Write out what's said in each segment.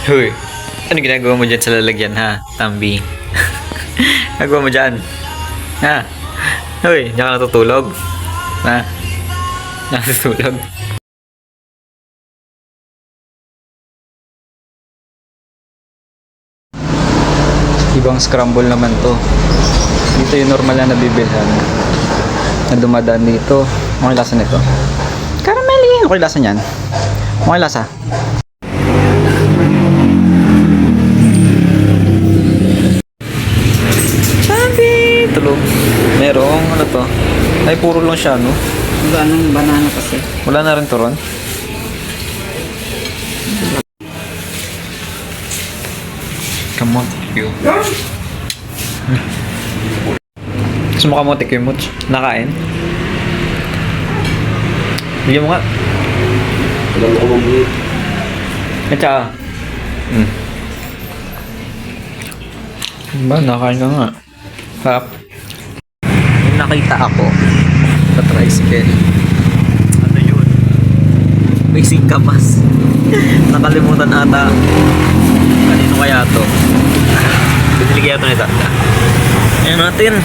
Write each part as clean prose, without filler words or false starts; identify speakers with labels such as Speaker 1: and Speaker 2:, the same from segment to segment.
Speaker 1: Hoy, ano ginagawa mo dyan sa lalagyan ha, Tambi? Nagawa mo dyan? Ha? Hoy, diyan ka natutulog? Ha? Natutulog? Ibang scramble naman to. Dito yung normal na nabibilhan na dumadaan dito. Ano lasa nito? Carameli! Ano lasa niyan? Ano lasa? Tulog. Merong ano to? Ay puro lang siya, no?
Speaker 2: Wala nang banana kasi.
Speaker 1: Wala na rin to ron. Kamote Q. Gusto mo kamote Q, Much? Nakain? Bigyan mo nga.
Speaker 3: Alam ko mong
Speaker 1: At saka ba, nakain ka nga. Harap. Nakita ako sa tricycle. Ano yun? May singkamas. Nakalimutan ata. Kanino kaya to? Binili kaya to ni Tata. Ayan natin.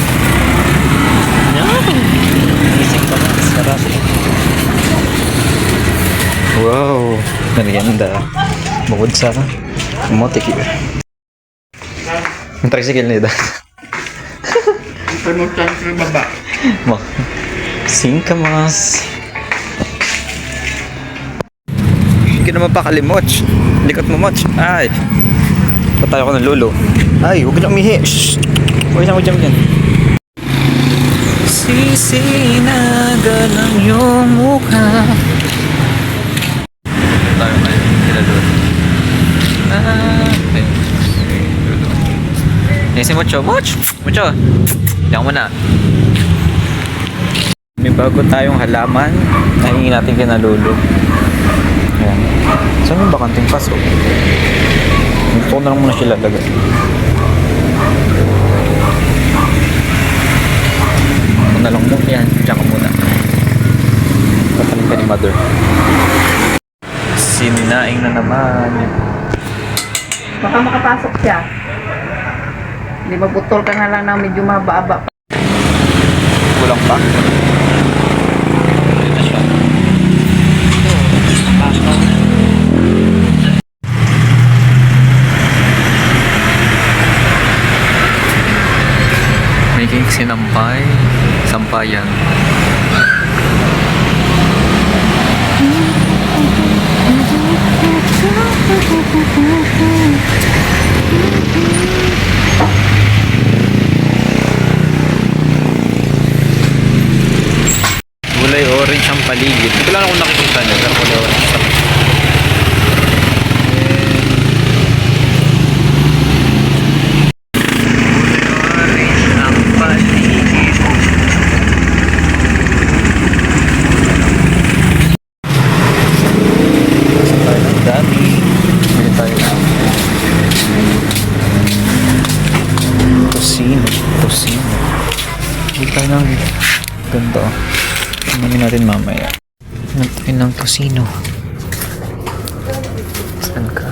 Speaker 1: Ayan. May singkamas. Sarap. Wow. Merienda. Bukod sa motik yun. Ang tricycle nila.
Speaker 2: Permutan sa baba.
Speaker 1: Singkamas. Hindi ka naman pakalimot. Likot mo, Moch. Ay. Patay ako ng lolo. Ay, huwag na umihi. Shhh. Huwag na dyan yan. Sisinaga ng iyong mukha. Tayo kayo. Sila doon. Ay. Lolo. Ay, si Mocho. Moch! Mocho! Diyan mo na. May bago tayong halaman. Nahingin natin kay na lolo. Ayan. Saan yung bakanting paso? Ito ko na lang muna sila lagay. Ito na lang muna yan. Diyan ka muna. Pataling ka ni mother. Sininaing na naman.
Speaker 2: Baka makapasok siya. Hindi mabutol ka na lang ng medyo mababa.
Speaker 1: Kulang pa? Ito na siya. May cake sinampay. Sampayan. Kulay orange ang paligid. Ito lang ako nakikita niya, pero kulay orange siya. Kulay orange ang paligid. Kasi tayo ng dami. Hindi tayo na. Tosino. Tosino. Hindi tayo ng ganda. Namin natin mamaya. Natin ng tosino. Saan ka?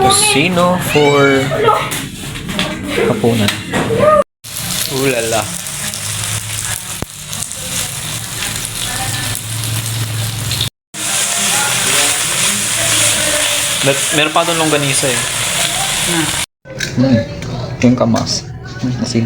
Speaker 1: Tosino for hapunan. Ulala. Meron pa doon longganisa eh. Yung kamas. Asin.